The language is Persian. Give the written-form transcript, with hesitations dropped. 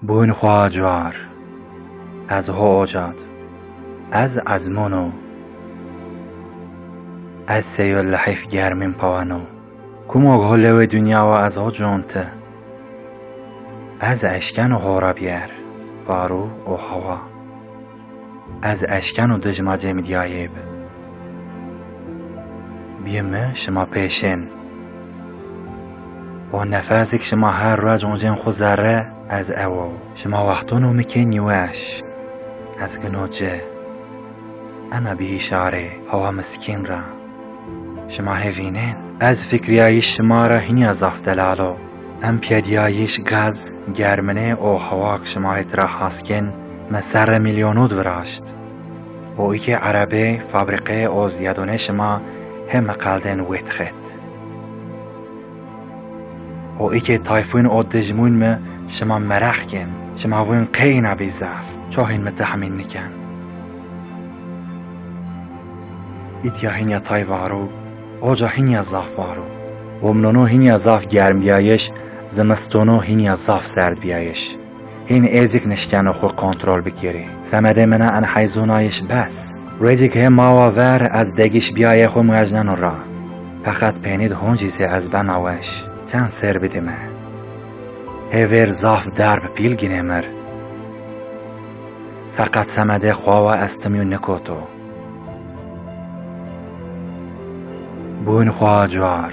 بوین خواه جوار از ها آجاد از ازمونو از سیو لحیف گرمین پوانو کموگ هلوی دنیا و از ها جونته از اشکن و هورا بیر فارو و هوا از اشکن و دجماجه میدیایب بیمه شما پیشین و نفسك شما هر راجع جن خزاره از او شما وقتونو میکن یوش از گنوجه انا به شعره هوا مسکین را شما هفینین از فکریایش شما را هنی از افتلالو ام پیادیایش گاز گرمنه او هواک شما اترا حاسکن مسر میلیونود وراشت و ای که عربه فابریقه او زیادونه شما هم قلدن ویتخت و ای که تایفون او دجمون ما شما مرخ کن شما وین قینا بیزاف چاهین متحمین نکن ایتیا هینیا تایوارو اوجا هینیا زافوارو و منونو هینیا زاف گرم بیایش زمستونو هینیا زاف سرد بیایش هین ایزیک نشکنو خو کنترل بگیری سمده منه ان حیزونایش بس ریزیک هم ماوار از دگیش بیایه خو مجننو را فقط پینید هونجیزه از بناوش چند سر بدیمه هیور زاف درب پیل گینمر فقط سمده خواوا استمیو نکوتو بوین خواه جوار